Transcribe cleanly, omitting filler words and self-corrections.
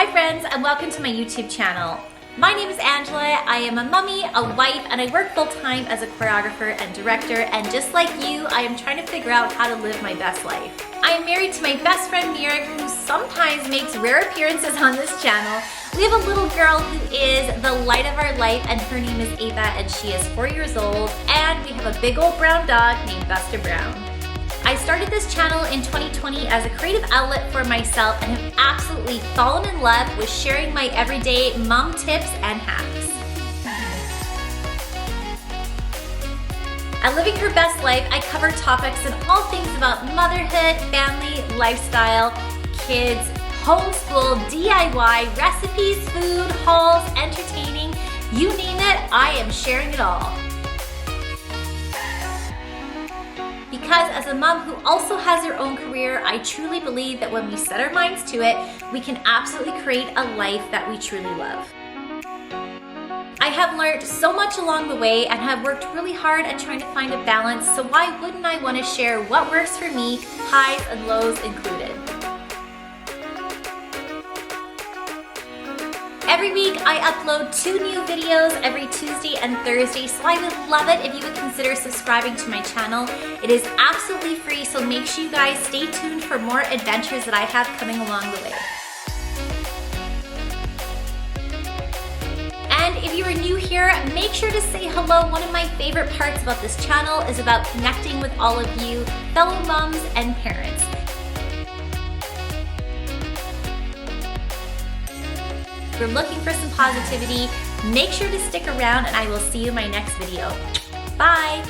Hi friends, and welcome to my YouTube channel. My name is Angela. I am a mommy, a wife, and I work full-time as a choreographer and director, and just like you, I am trying to figure out how to live my best life. I am married to my best friend Mirek, who sometimes makes rare appearances on this channel. We have a little girl who is the light of our life, and her name is Ava, and she is 4 years old, and we have a big old brown dog named Buster Brown. I started this channel in 2020 as a creative outlet for myself and have absolutely fallen in love with sharing my everyday mom tips and hacks. At Living Her Best Life, I cover topics and all things about motherhood, family, lifestyle, kids, homeschool, DIY, recipes, food, hauls, entertaining, you name it, I am sharing it all. Because as a mom who also has her own career, I truly believe that when we set our minds to it, we can absolutely create a life that we truly love. I have learned so much along the way and have worked really hard at trying to find a balance, so why wouldn't I want to share what works for me, highs and lows included. Every week I upload 2 new videos every Tuesday and Thursday, so I would love it if you would consider subscribing to my channel. It is absolutely free, so make sure you guys stay tuned for more adventures that I have coming along the way. And if you are new here, make sure to say hello. One of my favorite parts about this channel is about connecting with all of you, fellow moms and parents. If you're looking for some positivity, make sure to stick around and I will see you in my next video. Bye!